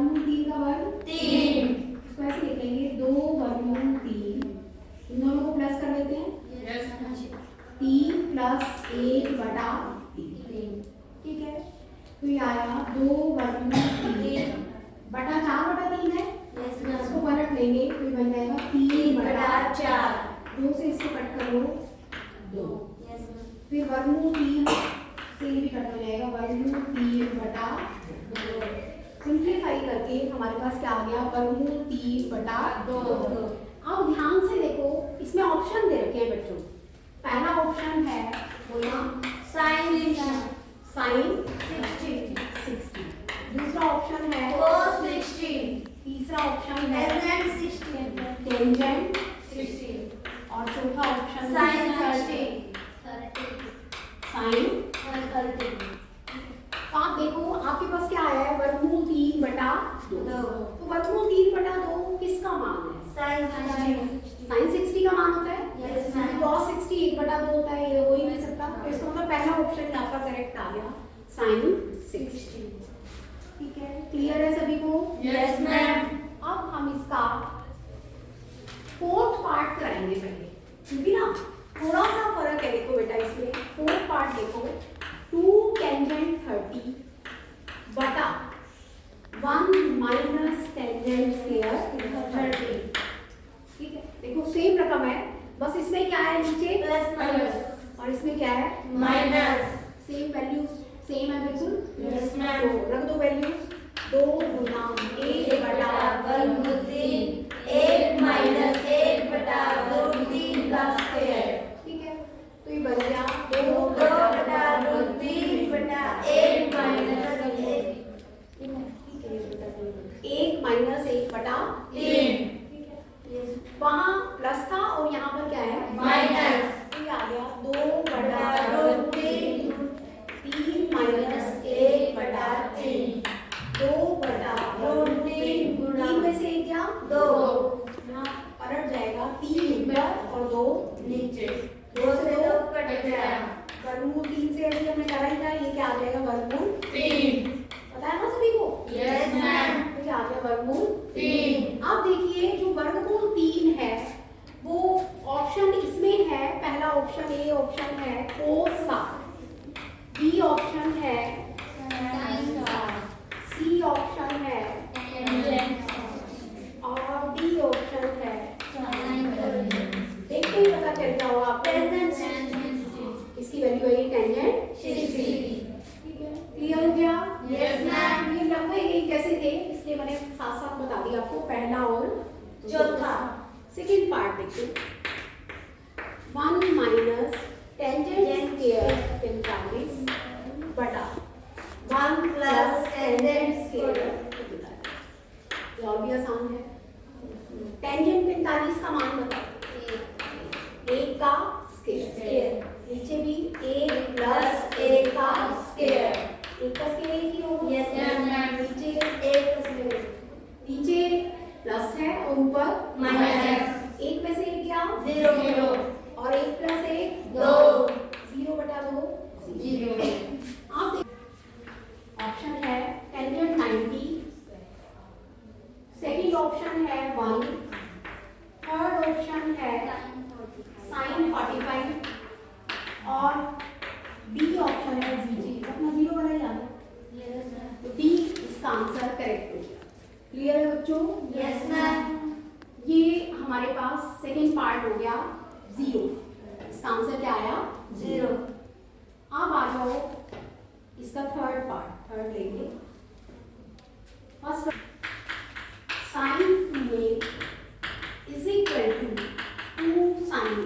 वर्गमूल 3 का वर्ग 3। इसको ऐसे लिख लेंगे 2 वर्गमूल 3, इन दोनों को प्लस कर देते हैं। 3 प्लस 1 बटा 3, ठीक है। तो ये आया 2 वर्गमूल 3 बटा 4 बटा 3 है, इसको पलट लेंगे तो ये बन जाएगा 3 बटा 4। 2 से इसको कट कर लो 2, फिर वर्गमूल 3 से ये भी कट हो जाएगा वर्गमूल 3 बटा 2। सिंप्लीफाई करके हमारे पास क्या आ गया वर्गमूल 3 बटा 2। अब ध्यान से देखो, इसमें ऑप्शन दे रखे हैं बच्चों। पहला ऑप्शन है बोला साइन साइन 60, दूसरा ऑप्शन है cos 60, तीसरा ऑप्शन है tangent 60, टेंजेंट 60, और चौथा ऑप्शन sin साइन। 30। तो आप देखो आपके पास क्या आया है वर्गमूल 3 बटा 2। तो वर्गमूल 3 बटा 2 किसका मान है? साइन साइन 60 का मान होता है। Yes, ma'am. cos 60 1 बटा 2 होता है, ये हो ही नहीं सकता। तो इसका मतलब पहला ऑप्शन आपका करेक्ट आ गया साइन 60, ठीक है। क्लियर है सभी को? Yes, ma'am. अब हम इसका फोर्थ पार्ट कराएंगे पहले, क्योंकि ना थोड़ा सा फर्क है। देखो बेटा इसमें फोर्थ पार्ट देखो 2 टेंजेंट 30 बटा 1 माइनस टेंजेंट स्क्वायर 30, ठीक है। देखो सेम रकम है, बस इसमें क्या है नीचे प्लस माइनस और इसमें क्या है माइनस। सेम वैल्यूज सेम है बिल्कुल। Yes, ma'am. तो रख दो वैल्यूज 2 गुना 1 बटा वर्गमूल 3 1 माइनस 1 बटा वर्गमूल 3 का स्क्वायर, ठीक है। तो ये बन गया 2 2 बटा बटा वर्गमूल 3 बटा 1 माइनस 1 माइनस 1 बटा 3। वहाँ प्लस था और यहाँ पर क्या है माइनस। तो ये आ गया 2 बटा वर्गमूल 3 3 माइनस 1 बटा 3 2 बटा वर्गमूल 3 गुणा 3 में से एक क्या 2 यहाँ पलट जाएगा 3 ऊपर और 2 नीचे, 2 से 2 कट गया, वर्गमूल 3 से अभी हमने करा ही था, ये क्या आ जाएगा वर्गमूल 3। पता है ना सभी को? Yes, ma'am. तो क्या आ गया वर्गमूल 3। अब देखिए जो वर्गमूल 3 है वो ऑप्शन इसमें है। पहला ऑप्शन ए ऑप्शन है cos 60, बी ऑप्शन है सी ऑप्शन है और डी ऑप्शन है। देखते ही पता चल गया होगा आपको इसकी वैल्यू है टेंजेंट 60, ठीक है। क्लियर हो गया? Yes, ma'am. ये लंबे ये कैसे थे इसलिए मैंने साथ साथ बता दिया आपको, पहला और चौथा। सेकंड पार्ट देखिए 1 माइनस टेंजेंट स्क्वायर 45 बटा 1 प्लस टेंजेंट स्क्वायर। ये और भी आसान है। टेंजेंट 45 का मान बताओ, 1 का स्क्वायर, नीचे भी 1 प्लस 1 का स्क्वायर। 1 का स्क्वायर एक ही होगा। Yes, ma'am. नीचे 1 का स्क्वायर, नीचे प्लस है और ऊपर माइनस। 1 में से एक क्या 0 और 1 प्लस 1 2 0 बटा 2 0। आप ऑप्शन है टेंजेंट 90, सेकंड ऑप्शन है 1, थर्ड ऑप्शन है साइन 45 और बी ऑप्शन है 0। अपना 0 वाला ही आता है, तो डी इसका आंसर करेक्ट हो गया। क्लियर है बच्चों? Yes, ma'am. ये हमारे पास सेकंड पार्ट हो गया 0, इसका आंसर क्या आया 0। अब आ जाओ इसका थर्ड पार्ट, थर्ड लेंगे। First sine 2a is equal to 2 sine.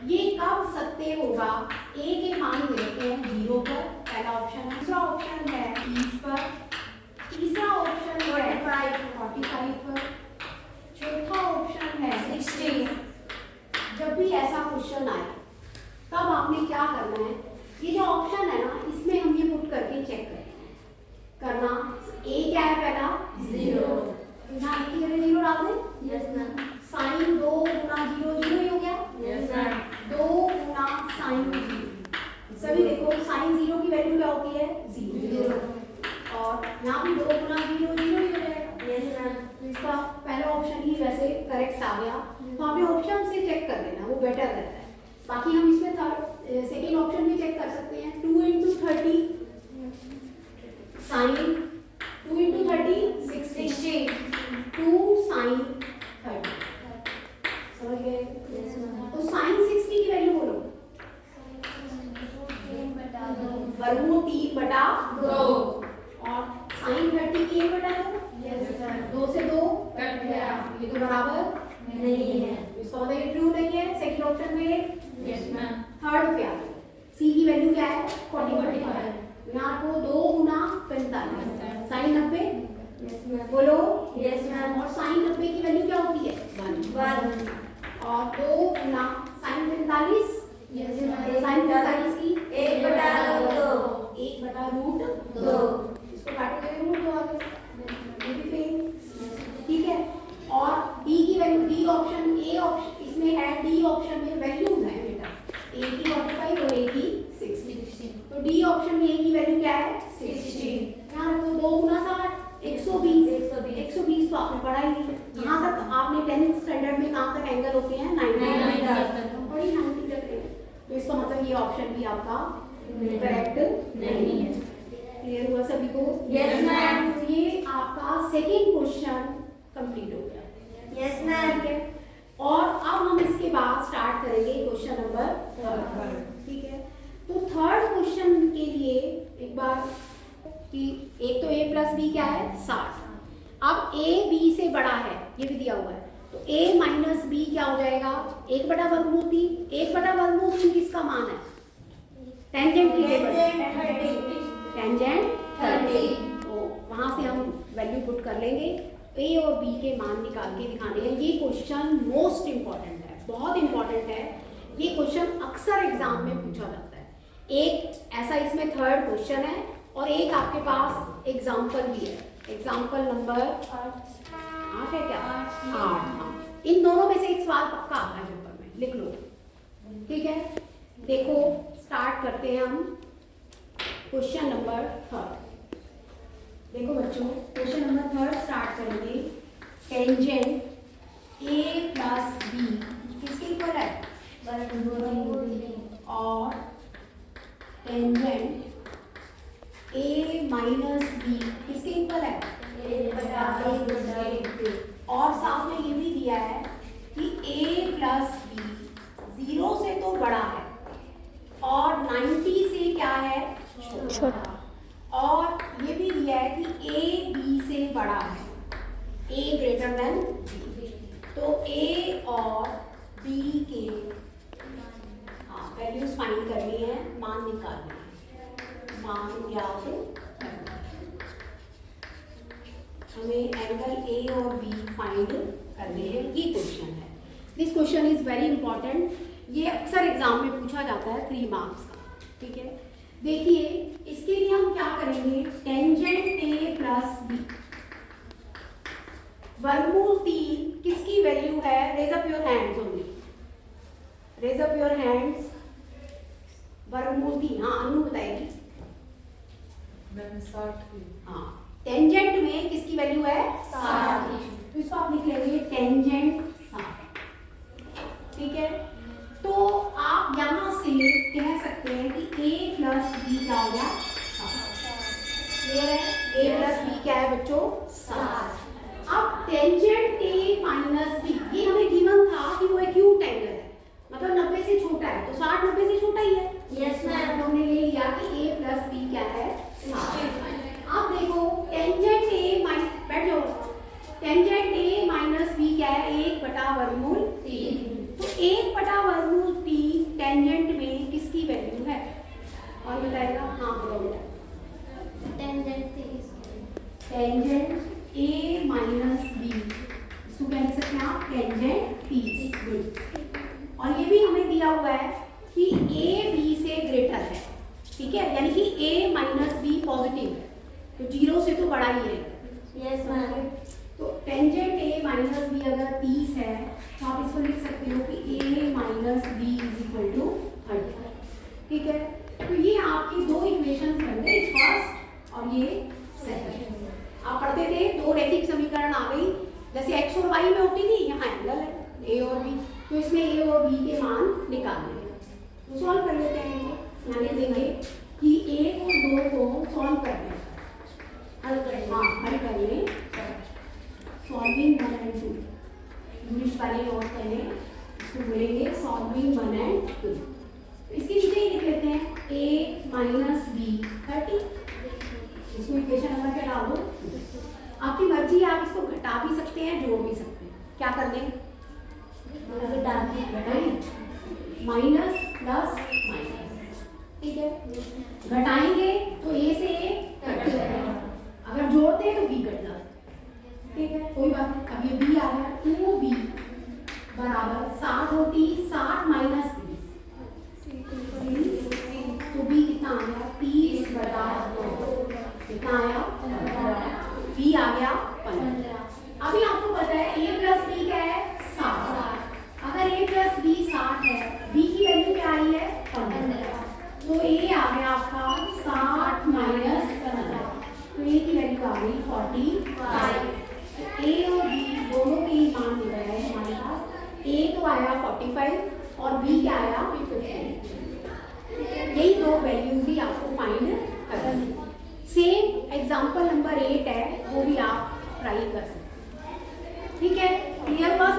ये कब सत्य होगा? a के मान देते हैं 0 पर, पहला ऑप्शन है। दूसरा ऑप्शन है 30 पर, तीसरा ऑप्शन है 45 पर, चौथा ऑप्शन है 60। जब भी ऐसा क्वेश्चन आए तब आपने क्या करना है, ये जो ऑप्शन है ना इसमें हम ये पुट करके चेक करना। ए क्या है पहला 0। यहाँ ए की जगह 0 डाल दें। Yes, ma'am. साइन 2 गुना 0 0 ही हो गया। Yes, ma'am. 2 गुना साइन 0। सभी देखो साइन 0 की वैल्यू क्या होती है 0 और यहाँ भी 2 गुना 0 0 ही हो जाएगा। Yes ma'am. तो इसका पहला ऑप्शन ही वैसे करेक्ट आ गया, तो हमें ऑप्शन से चेक कर लेना, वो बेटर रहता है। बाकी हम इसमें सेकेंड ऑप्शन भी चेक कर सकते हैं। 2 × 30 साइन 2 × 30 60 2 साइन 30 समझ गए? तो साइन 60 की वैल्यू बोलो, वर्गमूल 3/2 और साइन 30 की 1/2। 2 से 2 कट गया, ये तो बराबर नहीं है। इसका मतलब ये ट्रू नहीं है। सेकंड ऑप्शन में यस मैम। थर्ड पे आ गया। सी की वैल्यू क्या है? 45। यहाँ को 2 गुना 45 साइन 90 यस मैम। बोलो। Yes ma'am. और साइन 90 की वैल्यू क्या होती है? 1 और 2 गुना साइन 45 यस मैम। साइन 45 की 1/2 1/√2। इसको काटोगे तो रूट 2 आ गया, ये भी सेम। ठीक है। और डी की value, D option, A option इसमें है, डी ऑप्शन में वैल्यूज है बेटा, ए की 45 और ए की 60। तो डी ऑप्शन में ए की वैल्यू क्या है? 60। यहाँ रखो 2 गुना 60 120 तो आपने पढ़ा ही नहीं। यहाँ तक आपने 10th स्टैंडर्ड में कहाँ तक एंगल होते हैं? 90 तक बड़ी 90 तक है। तो इसका मतलब ये ऑप्शन भी आपका करेक्ट नहीं है। क्लियर हुआ सभी को? Yes ma'am. तो ये आपका सेकेंड क्वेश्चन कंप्लीट हो गया। Yes ma'am. ठीक है। और अब हम इसके बाद स्टार्ट करेंगे क्वेश्चन नंबर 3। ठीक है। तो थर्ड क्वेश्चन के लिए एक बार कि एक तो a + b क्या है? 60। अब a b से बड़ा है, ये भी दिया हुआ है, तो a - b क्या हो जाएगा? 1/√3। 1/√3 किसका मान है? टेंजेंट की टेंजेंट 30। तो वहां से हम वैल्यू पुट कर लेंगे, a और b के मान निकाल के दिखाने हैं। ये क्वेश्चन मोस्ट इंपॉर्टेंट है, बहुत इंपॉर्टेंट है। ये क्वेश्चन अक्सर एग्जाम में पूछा जाता है। एक ऐसा इसमें थर्ड क्वेश्चन है और एक आपके पास एग्जाम्पल भी है। एग्जाम्पल नंबर 8 है क्या? 8। हाँ, इन दोनों में से एक सवाल पक्का आता है पेपर में, लिख लो। ठीक है। देखो स्टार्ट करते हैं हम क्वेश्चन नंबर 3। देखो बच्चों, क्वेश्चन नंबर 3 स्टार्ट करेंगे। टेंजेंट a + b किसके इक्वल है? और टेंजेंट a - b किसके इक्वल है? और साथ में ये भी दिया है कि a + b 0 से तो बड़ा है और 90 से क्या है? छोटा। और ये भी दिया है कि a b से बड़ा है, a greater than b। तो a और b के वैल्यूज फाइंड करनी है, मान निकालनी है, मान ज्ञात करना है। हमें एंगल a और b फाइंड करने हैं। ये क्वेश्चन है। This question is very important. ये अक्सर एग्जाम में पूछा जाता है 3 मार्क्स का। ठीक है। देखिए इसके लिए हम क्या करेंगे? टेंजेंट a + b वर्गमूल 3 किसकी वैल्यू है? Raise up your hands only, raise up your hands. वर्गमूल 3, हाँ अनु बताएगी। हाँ, टेंजेंट में किसकी वैल्यू है? 60। तो इसको आप लिख लेंगे टेंजेंट 60। ठीक है। तो आप यहाँ से कह सकते हैं कि a + b क्या हो गया? 60। क्लियर है? a + b क्या है बच्चों? 60। अब टेंजेंट a - b, ये हमें गिवन था कि वो एक्यूट एंगल है, मतलब 90 से छोटा है, तो 60 90 से छोटा ही है। Yes ma'am. हमने ले लिया कि a + b क्या है? 60। अब देखो टेंजेंट a बैठ जाओ, टेंजेंट a - b क्या है? 1/√3। तो 1/√3 टेंजेंट में किसकी वैल्यू है? और बताएगा? हाँ बोलो बेटा। टेंजेंट a - b, इसको क्या लिख सकते हैं आप? Tangent p। गुड। और ये भी हमें दिया हुआ है कि a b से ग्रेटर है। ठीक है, यानी कि a - b पॉजिटिव है, तो 0 से तो बड़ा ही है। Yes ma'am. तो टेंजेंट a - b अगर 30 है तो आप इसको लिख सकते हो कि a - b = 30। ठीक है। तो ये आपकी 2 इक्वेशंस बन गए, फर्स्ट और ये सेकंड। जैसे एक्स और वाई में होती थी, यहाँ एंगल है ए और बी, तो इसमें ए और बी के मान निकालने हैं। तो सॉल्व कर लेते हैं इनको। यहाँ लिख देंगे कि 1 और 2 को सॉल्व कर लें, हल कर लें। सॉल्विंग 1 एंड 2, इंग्लिश वाले नोट करें, इसको बोलेंगे सॉल्विंग 1 एंड 2। इसके नीचे ही लिख लेते हैं a माइनस बी 30, इसको इक्वेशन नंबर क्या डाल दो, आपकी मर्जी है, आप इसको घटा भी सकते हैं, जोड़ भी सकते हैं। क्या कर दें, माइनस प्लस माइनस, ठीक है। घटाएंगे तो a से a कट जाएगा, अगर जोड़ते हैं तो b कट जाता है, ठीक है, कोई बात नहीं। अब ये b आ गया, 2b बराबर 60 होती 60 माइनस 30, तो b कितना आ गया 30 बटा 2, कितना आया b आ गया 15। अभी आपको पता है a प्लस b क्या है 60, अगर a प्लस b 60 है, b की वैल्यू क्या आई है 15, तो a आ गया आपका 60 माइनस 15, तो a की वैल्यू आ गई 45। a और b दोनों के ही मान मिल रहे हैं हमारे पास, a तो आया 45 और b क्या आया 15। यही दो वैल्यूज भी आपको फाइंड करनी है। सेम एग्जांपल नंबर 8 है, वो भी आप ट्राई कर सकते हैं, ठीक है। क्लियर हुआ सब?